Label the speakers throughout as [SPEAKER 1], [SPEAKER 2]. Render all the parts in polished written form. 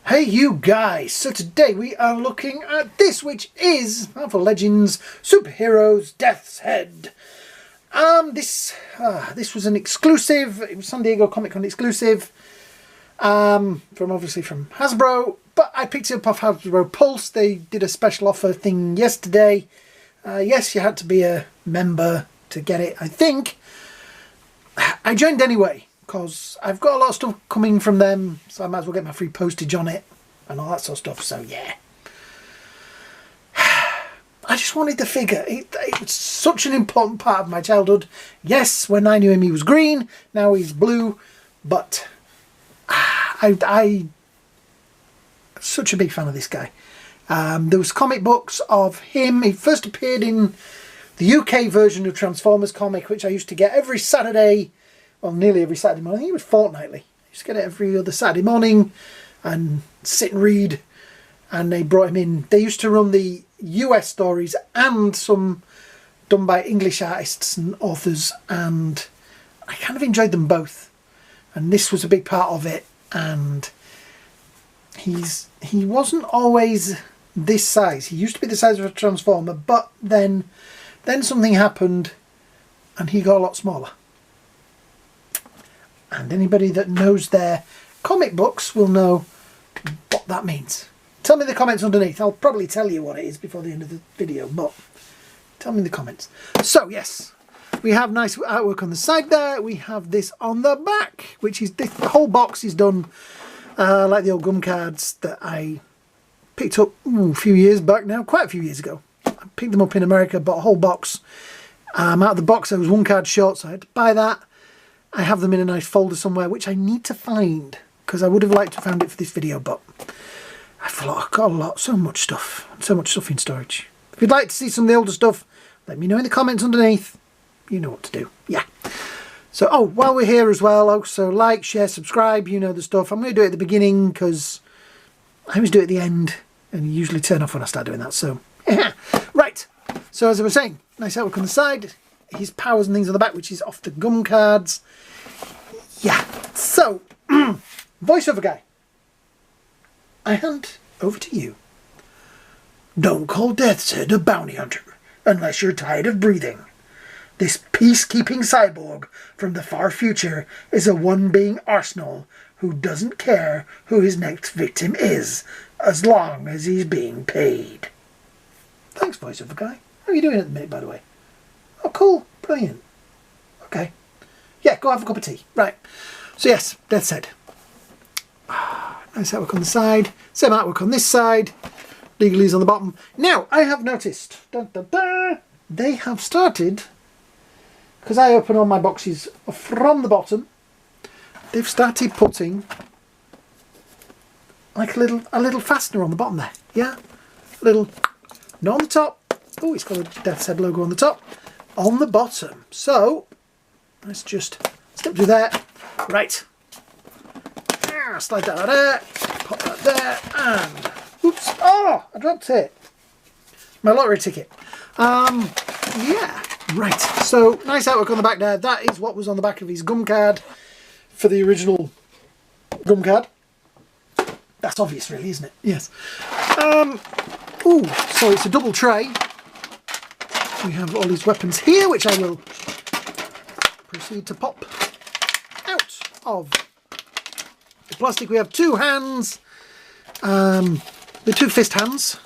[SPEAKER 1] Hey you guys, so today we are looking at this, which is Marvel Legends Superheroes Death's Head. This was an exclusive. It was San Diego Comic Con exclusive, from Hasbro, but I picked it up off Hasbro Pulse. They did a special offer thing yesterday. Yes, you had to be a member to get it, I think. I joined anyway, because I've got a lot of stuff coming from them, so I might as well get my free postage on it and all that sort of stuff, so yeah. I just wanted the figure. It was such an important part of my childhood. Yes, when I knew him he was green, now he's blue, but I'm such a big fan of this guy. There was comic books of him. He first appeared in the UK version of Transformers comic, which I used to get every Saturday, well, nearly every Saturday morning. I think it was fortnightly. I used to get it every other Saturday morning and sit and read. And they brought him in. They used to run the US stories and some done by English artists and authors, and I kind of enjoyed them both. And this was a big part of it. And he wasn't always this size. He used to be the size of a Transformer, but then something happened and he got a lot smaller. And anybody that knows their comic books will know what that means. Tell me in the comments underneath. I'll probably tell you what it is before the end of the video, but tell me in the comments. So yes, we have nice artwork on the side there. We have this on the back, which is the whole box is done like the old gum cards that I picked up a few years back now, quite a few years ago. I picked them up in America, bought a whole box. Out of the box, I was one card short, so I had to buy that. I have them in a nice folder somewhere, which I need to find, because I would have liked to have found it for this video, but I've got so much stuff in storage. If you'd like to see some of the older stuff, let me know in the comments underneath. You know what to do. Yeah. So, oh, while we're here as well, also like, share, subscribe, you know the stuff. I'm going to do it at the beginning, because I always do it at the end, and you usually turn off when I start doing that, so yeah. Right. So as I was saying, nice artwork on the side. His powers and things on the back, which is off the gum cards. Yeah. So, voiceover guy, I hand over to you. Don't call Death's Head a bounty hunter unless you're tired of breathing. This peacekeeping cyborg from the far future is a one-being arsenal who doesn't care who his next victim is, as long as he's being paid. Thanks, voiceover guy. How are you doing at the minute, by the way? Oh, cool. Brilliant. Okay. Yeah, go have a cup of tea. Right. So, yes, Death's Head. Nice artwork on the side. Same artwork on this side. Legalese on the bottom. Now, I have noticed. They have started, because I open all my boxes from the bottom, they've started putting like a little fastener on the bottom there. Yeah? A little, not on the top. Oh, it's got a Death's Head logo on the top. On the bottom. So, let's just step through there. Right. Slide that out there. Pop that there. And, oops. Oh, I dropped it. My lottery ticket. Yeah. Right. So, nice artwork on the back there. That is what was on the back of his gum card for the original gum card. That's obvious, really, isn't it? Yes. Ooh, so it's a double tray. We have all these weapons here, which I will proceed to pop out of the plastic. We have two hands, the two fist hands,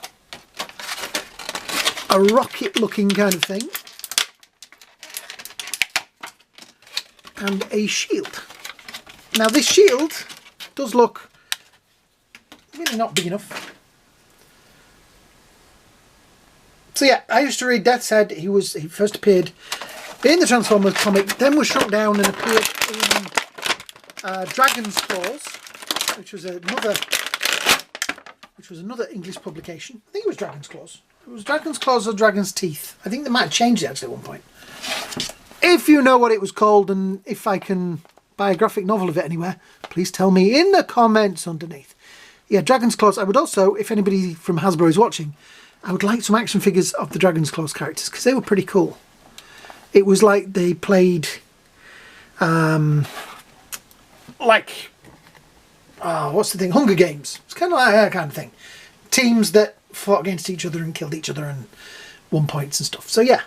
[SPEAKER 1] a rocket looking kind of thing, and a shield. Now this shield does look really not big enough. So yeah, I used to read Death's Head. He first appeared in the Transformers comic, then was shrunk down and appeared in Dragon's Claws, which was another English publication. I think it was Dragon's Claws. It was Dragon's Claws or Dragon's Teeth. I think they might have changed it actually at one point. If you know what it was called, and if I can buy a graphic novel of it anywhere, please tell me in the comments underneath. Yeah, Dragon's Claws. I would also, if anybody from Hasbro is watching, I would like some action figures of the Dragon's Claws characters, because they were pretty cool. It was like they played like what's the thing? Hunger Games. It's kind of like that kind of thing. Teams that fought against each other and killed each other and won points and stuff. So yeah.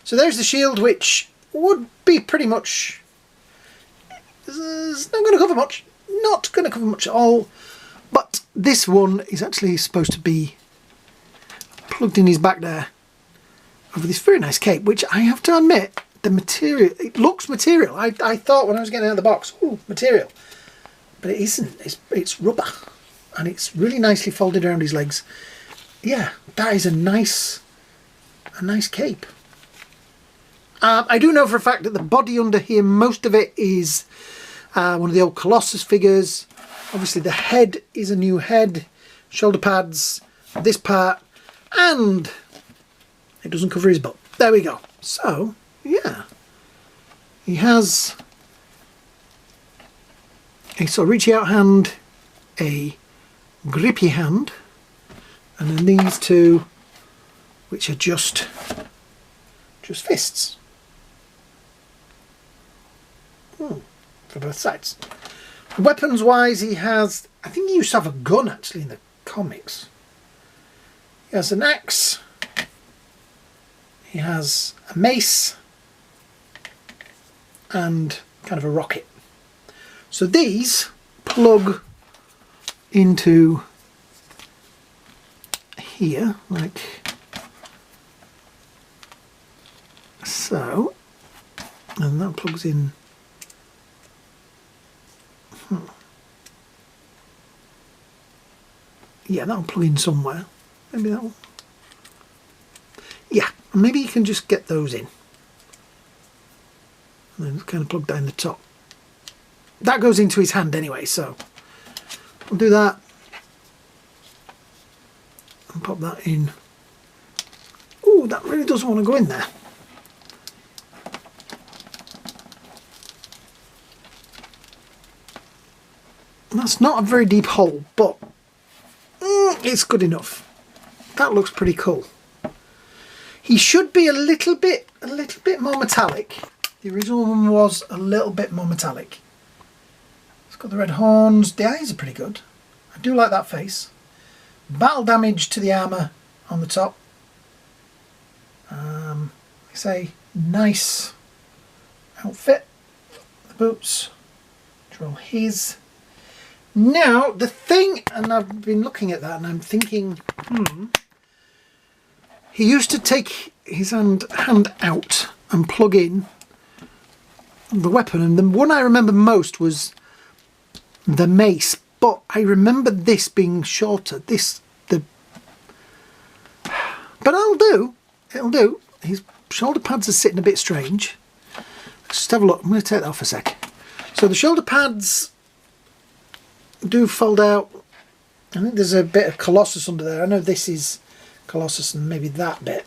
[SPEAKER 1] So there's the shield, which would be pretty much... It's not going to cover much. Not going to cover much at all. But this one is actually supposed to be plugged in his back there over this very nice cape, which I have to admit, the material, it looks material. I thought when I was getting out of the box, ooh, material. But it isn't. It's rubber. And it's really nicely folded around his legs. Yeah, that is a nice cape. I do know for a fact that the body under here, most of it is one of the old Colossus figures. Obviously the head is a new head, shoulder pads, this part, and it doesn't cover his butt. There we go. So, yeah. He has a sort of reachy out hand, a grippy hand, and then these two, which are just fists. For both sides. Weapons wise, he has, I think he used to have a gun actually in the comics. He has an axe, he has a mace, and kind of a rocket. So these plug into here, like so, and that plugs in. Yeah, that'll plug in somewhere. Maybe that will. Yeah, maybe you can just get those in. And then kind of plug down the top. That goes into his hand anyway, so we'll do that. And pop that in. Oh, that really does want to go in there. That's not a very deep hole, but it's good enough. That looks pretty cool. He should be a little bit more metallic. The original one was a little bit more metallic. It's got the red horns. The eyes are pretty good. I do like that face. Battle damage to the armour on the top. Like I say, nice outfit. The boots, which are all his. Now, the thing, and I've been looking at that and I'm thinking, he used to take his hand out and plug in the weapon, and the one I remember most was the mace, but I remember this being shorter. But it'll do. His shoulder pads are sitting a bit strange. Let's just have a look. I'm going to take that off a sec. So the shoulder pads do fold out. I think there's a bit of Colossus under there. I know this is Colossus and maybe that bit.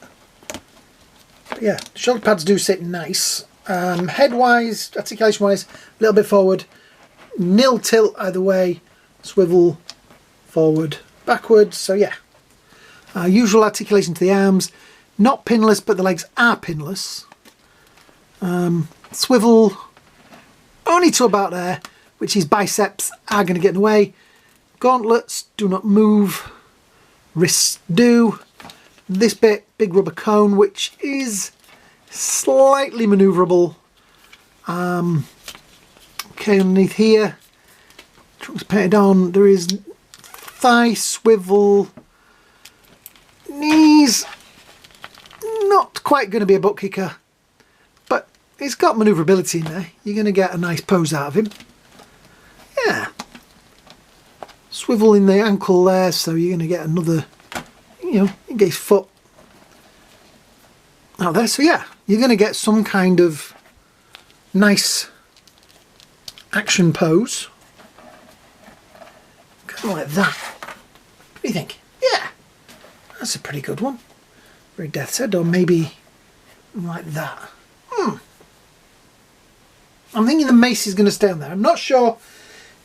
[SPEAKER 1] But yeah, the shoulder pads do sit nice. Head wise, articulation wise, a little bit forward. Nil tilt either way. Swivel forward, backwards. So yeah. Usual articulation to the arms. Not pinless, but the legs are pinless. Swivel only to about there, which his biceps are going to get in the way. Gauntlets do not move. Wrists do. This bit, big rubber cone, which is slightly manoeuvrable. Okay, underneath here, trunk's painted on. There is thigh swivel. Knees, not quite going to be a butt kicker, but it's got manoeuvrability in there. You're going to get a nice pose out of him. Yeah. Swivel in the ankle there, so you're going to get another, you get his foot out there. So yeah, you're going to get some kind of nice action pose. Kind of like that. What do you think? Yeah. That's a pretty good one. Very Death's Head, or maybe like that. I'm thinking the mace is going to stay on there. I'm not sure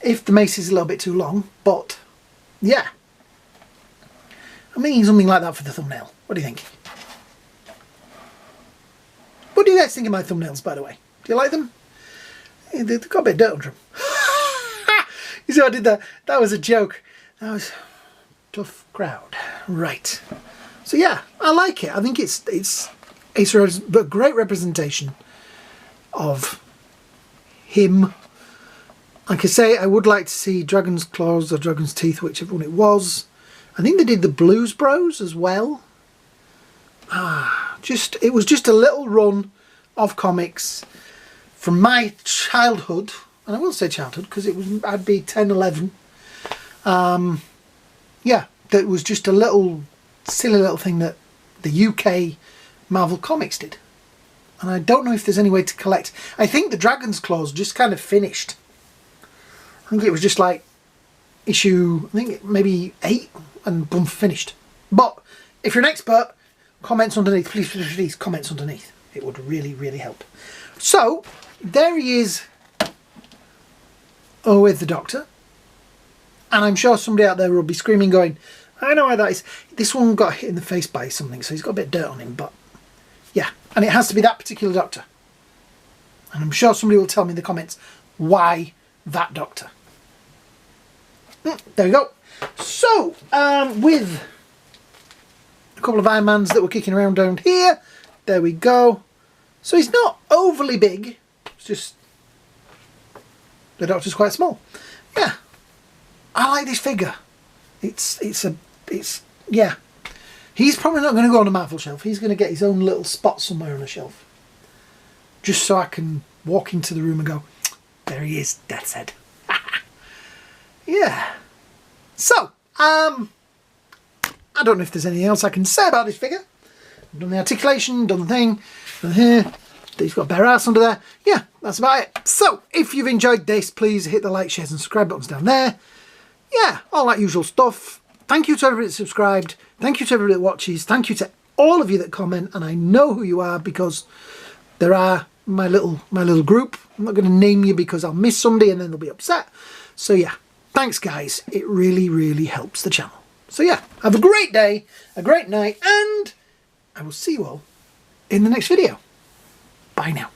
[SPEAKER 1] if the mace is a little bit too long, but yeah. I'm thinking something like that for the thumbnail. What do you think? What do you guys think of my thumbnails, by the way? Do you like them? They've got a bit of dirt under them. You see what I did there? That was a joke. That was tough crowd. Right. So yeah, I like it. I think it's a great representation of him. Like I say, I would like to see Dragon's Claws or Dragon's Teeth, whichever one it was. I think they did the Blues Bros as well. It was just a little run of comics from my childhood, and I will say childhood because I'd be 10, 11. Yeah, that was just a little silly little thing that the UK Marvel Comics did. And I don't know if there's any way to collect. I think the Dragon's Claws just kind of finished. I think it was just like issue, I think maybe 8 and boom, finished. But if you're an expert, comments underneath, please comments underneath. It would really, really help. So there he is with the Doctor. And I'm sure somebody out there will be screaming going, I know why that is. This one got hit in the face by something, so he's got a bit of dirt on him, but yeah. And it has to be that particular Doctor. And I'm sure somebody will tell me in the comments why that Doctor. There we go. So, with a couple of Iron Mans that were kicking around down here, there we go. So he's not overly big, it's just the Doctor's quite small. Yeah, I like this figure. Yeah. He's probably not going to go on a Marvel shelf. He's going to get his own little spot somewhere on a shelf. Just so I can walk into the room and go, there he is, Death's Head. Yeah. So, I don't know if there's anything else I can say about this figure. I've done the articulation, done the thing, done here. He's got a bare ass under there. Yeah, that's about it. So, if you've enjoyed this, please hit the like, shares and subscribe buttons down there. Yeah, all that usual stuff. Thank you to everybody that subscribed. Thank you to everybody that watches. Thank you to all of you that comment. And I know who you are because there are my little group. I'm not going to name you because I'll miss somebody and then they'll be upset. So yeah, thanks guys. It really, really helps the channel. So yeah, have a great day, a great night, and I will see you all in the next video. Bye now.